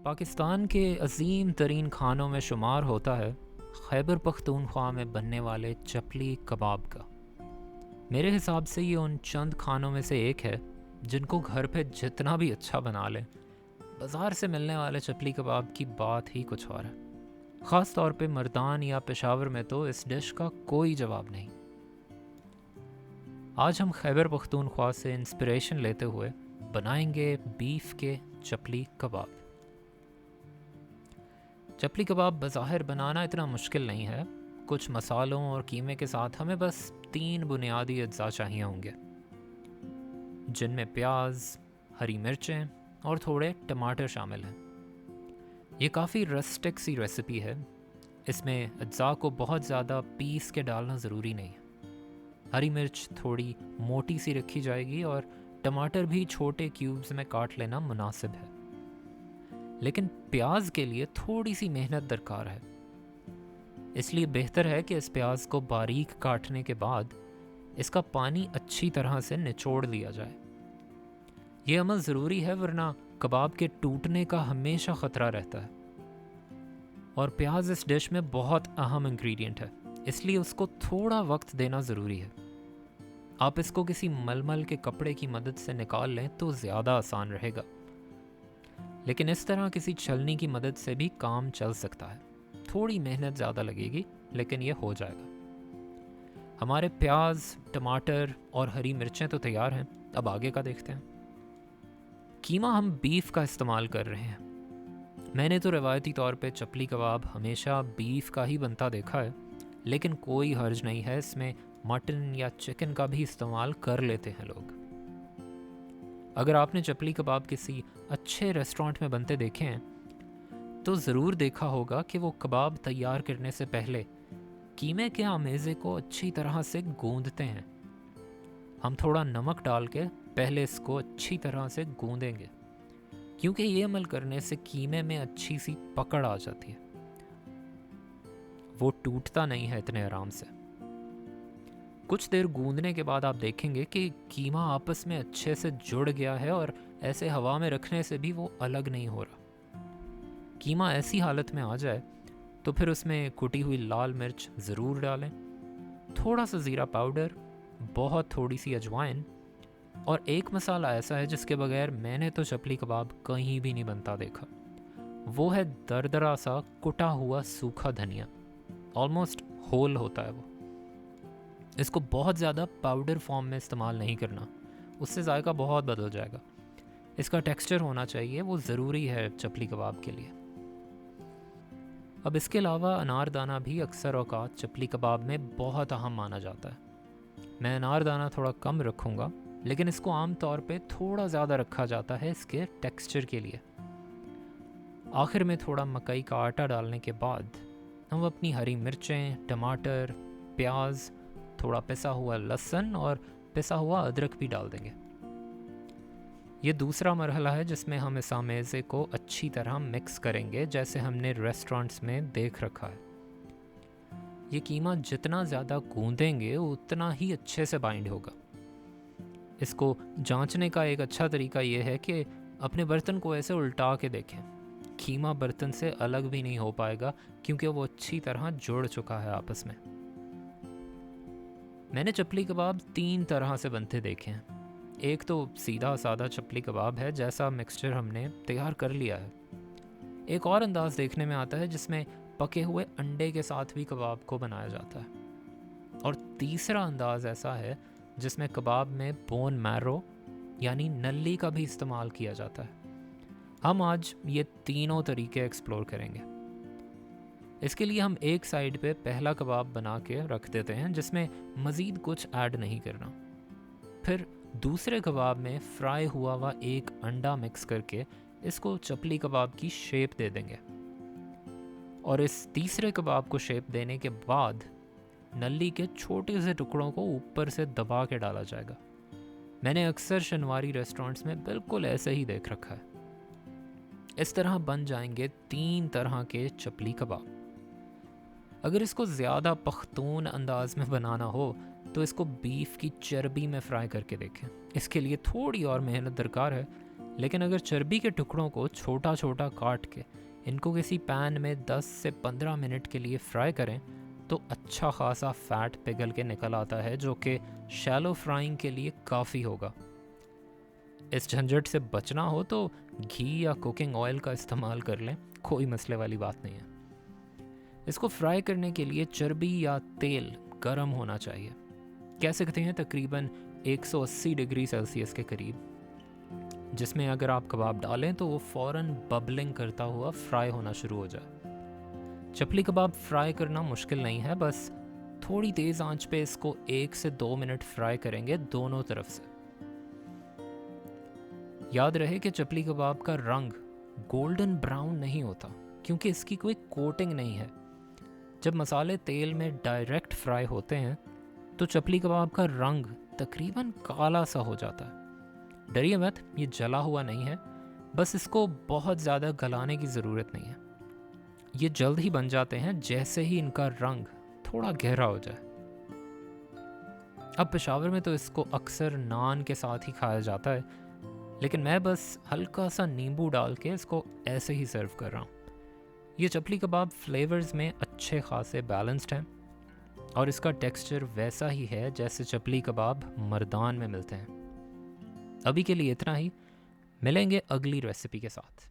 पाकिस्तान के अजीम तरीन खानों में शुमार होता है खैबर पख्तूनख्वा में बनने वाले चपली कबाब का। मेरे हिसाब से ये उन चंद खानों में से एक है जिनको घर पे जितना भी अच्छा बना लें, बाज़ार से मिलने वाले चपली कबाब की बात ही कुछ और है। ख़ास तौर पे मर्दान या पेशावर में तो इस डिश का कोई जवाब नहीं। आज हम खैबर पख्तूनख्वा से इंस्पिरेशन लेते हुए बनाएंगे बीफ के चपली कबाब। चपली कबाब बज़ाहिर बनाना इतना मुश्किल नहीं है। कुछ मसालों और कीमे के साथ हमें बस 3 बुनियादी अज्जा चाहिए होंगे, जिनमें प्याज, हरी मिर्चें और थोड़े टमाटर शामिल हैं। ये काफ़ी रस्टिक सी रेसिपी है। इसमें अज्जा को बहुत ज़्यादा पीस के डालना ज़रूरी नहीं है। हरी मिर्च थोड़ी मोटी सी रखी जाएगी और टमाटर भी छोटे क्यूब्स में काट लेना मुनासिब है। लेकिन प्याज के लिए थोड़ी सी मेहनत दरकार है, इसलिए बेहतर है कि इस प्याज को बारीक काटने के बाद इसका पानी अच्छी तरह से निचोड़ लिया जाए। यह अमल ज़रूरी है, वरना कबाब के टूटने का हमेशा ख़तरा रहता है। और प्याज इस डिश में बहुत अहम इंग्रेडिएंट है, इसलिए उसको थोड़ा वक्त देना ज़रूरी है। आप इसको किसी मलमल के कपड़े की मदद से निकाल लें तो ज़्यादा आसान रहेगा, लेकिन इस तरह किसी छलनी की मदद से भी काम चल सकता है। थोड़ी मेहनत ज़्यादा लगेगी, लेकिन ये हो जाएगा। हमारे प्याज, टमाटर और हरी मिर्चें तो तैयार हैं। अब आगे का देखते हैं। कीमा हम बीफ का इस्तेमाल कर रहे हैं। मैंने तो रवायती तौर पे चपली कबाब हमेशा बीफ का ही बनता देखा है, लेकिन कोई हर्ज नहीं है, इसमें मटन या चिकन का भी इस्तेमाल कर लेते हैं लोग। अगर आपने चपली कबाब किसी अच्छे रेस्टोरेंट में बनते देखे हैं तो ज़रूर देखा होगा कि वो कबाब तैयार करने से पहले कीमे के आमेज़े को अच्छी तरह से गूंदते हैं। हम थोड़ा नमक डाल के पहले इसको अच्छी तरह से गूंदेंगे, क्योंकि ये अमल करने से कीमे में अच्छी सी पकड़ आ जाती है। वो टूटता नहीं है इतने आराम से। कुछ देर गूंदने के बाद आप देखेंगे कि कीमा आपस में अच्छे से जुड़ गया है और ऐसे हवा में रखने से भी वो अलग नहीं हो रहा। कीमा ऐसी हालत में आ जाए तो फिर उसमें कुटी हुई लाल मिर्च ज़रूर डालें, थोड़ा सा ज़ीरा पाउडर, बहुत थोड़ी सी अजवाइन, और एक मसाला ऐसा है जिसके बगैर मैंने तो चपली कबाब कहीं भी नहीं बनता देखा। वो है दरदरा सा कुटा हुआ सूखा धनिया। ऑलमोस्ट होल होता है वो। इसको बहुत ज़्यादा पाउडर फॉर्म में इस्तेमाल नहीं करना, उससे जायका बहुत बदल जाएगा। इसका टेक्सचर होना चाहिए, वो ज़रूरी है चपली कबाब के लिए। अब इसके अलावा अनारदाना भी अक्सर औकात चपली कबाब में बहुत अहम माना जाता है। मैं अनारदाना थोड़ा कम रखूँगा, लेकिन इसको आम तौर पे थोड़ा ज़्यादा रखा जाता है इसके टेक्सचर के लिए। आखिर में थोड़ा मकई का आटा डालने के बाद हम अपनी हरी मिर्चें, टमाटर, प्याज, थोड़ा पिसा हुआ लहसुन और पिसा हुआ अदरक भी डाल देंगे। ये दूसरा मरहला है जिसमें हम इस आमेज़े को अच्छी तरह मिक्स करेंगे, जैसे हमने रेस्टोरेंट्स में देख रखा है। ये कीमा जितना ज़्यादा गूंदेंगे उतना ही अच्छे से बाइंड होगा। इसको जांचने का एक अच्छा तरीका ये है कि अपने बर्तन को ऐसे उल्टा के देखें। कीमा बर्तन से अलग भी नहीं हो पाएगा, क्योंकि वो अच्छी तरह जुड़ चुका है आपस में। मैंने चपली कबाब 3 तरह से बनते देखे हैं। एक तो सीधा सादा चपली कबाब है, जैसा मिक्सचर हमने तैयार कर लिया है। एक और अंदाज़ देखने में आता है जिसमें पके हुए अंडे के साथ भी कबाब को बनाया जाता है। और तीसरा अंदाज़ ऐसा है जिसमें कबाब में बोन मैरो यानी नल्ली का भी इस्तेमाल किया जाता है। हम आज ये तीनों तरीके एक्सप्लोर करेंगे। इसके लिए हम एक साइड पे पहला कबाब बना के रख देते हैं, जिसमें मज़ीद कुछ ऐड नहीं करना। फिर दूसरे कबाब में फ्राई हुआ हुआ एक अंडा मिक्स करके इसको चपली कबाब की शेप दे देंगे। और इस तीसरे कबाब को शेप देने के बाद नल्ली के छोटे से टुकड़ों को ऊपर से दबा के डाला जाएगा। मैंने अक्सर शनवारी रेस्टोरेंट्स में बिल्कुल ऐसे ही देख रखा है। इस तरह बन जाएंगे 3 तरह के चपली कबाब। अगर इसको ज़्यादा पख्तून अंदाज में बनाना हो तो इसको बीफ की चर्बी में फ्राई करके देखें। इसके लिए थोड़ी और मेहनत दरकार है, लेकिन अगर चर्बी के टुकड़ों को छोटा छोटा काट के इनको किसी पैन में 10 से 15 मिनट के लिए फ्राई करें तो अच्छा खासा फैट पिघल के निकल आता है, जो कि शैलो फ्राइंग के लिए काफ़ी होगा। इस झंझट से बचना हो तो घी या कुकिंग ऑयल का इस्तेमाल कर लें, कोई मसले वाली बात नहीं है। इसको फ्राई करने के लिए चर्बी या तेल गर्म होना चाहिए, कह सकते हैं तकरीबन 180 डिग्री सेल्सियस के करीब, जिसमें अगर आप कबाब डालें तो वो फ़ौरन बबलिंग करता हुआ फ्राई होना शुरू हो जाए। चपली कबाब फ्राई करना मुश्किल नहीं है, बस थोड़ी तेज़ आंच पे इसको 1 से 2 मिनट फ्राई करेंगे दोनों तरफ से। याद रहे कि चपली कबाब का रंग गोल्डन ब्राउन नहीं होता, क्योंकि इसकी कोई कोटिंग नहीं है। जब मसाले तेल में डायरेक्ट फ्राई होते हैं तो चपली कबाब का रंग तकरीबन काला सा हो जाता है। डरिए मत, ये जला हुआ नहीं है, बस इसको बहुत ज़्यादा गलाने की ज़रूरत नहीं है। ये जल्द ही बन जाते हैं जैसे ही इनका रंग थोड़ा गहरा हो जाए। अब पेशावर में तो इसको अक्सर नान के साथ ही खाया जाता है, लेकिन मैं बस हल्का सा नींबू डाल के इसको ऐसे ही सर्व कर रहा हूँ। ये चपली कबाब फ्लेवर्स में अच्छे खासे बैलेंस्ड हैं और इसका टेक्सचर वैसा ही है जैसे चपली कबाब मर्दान में मिलते हैं। अभी के लिए इतना ही, मिलेंगे अगली रेसिपी के साथ।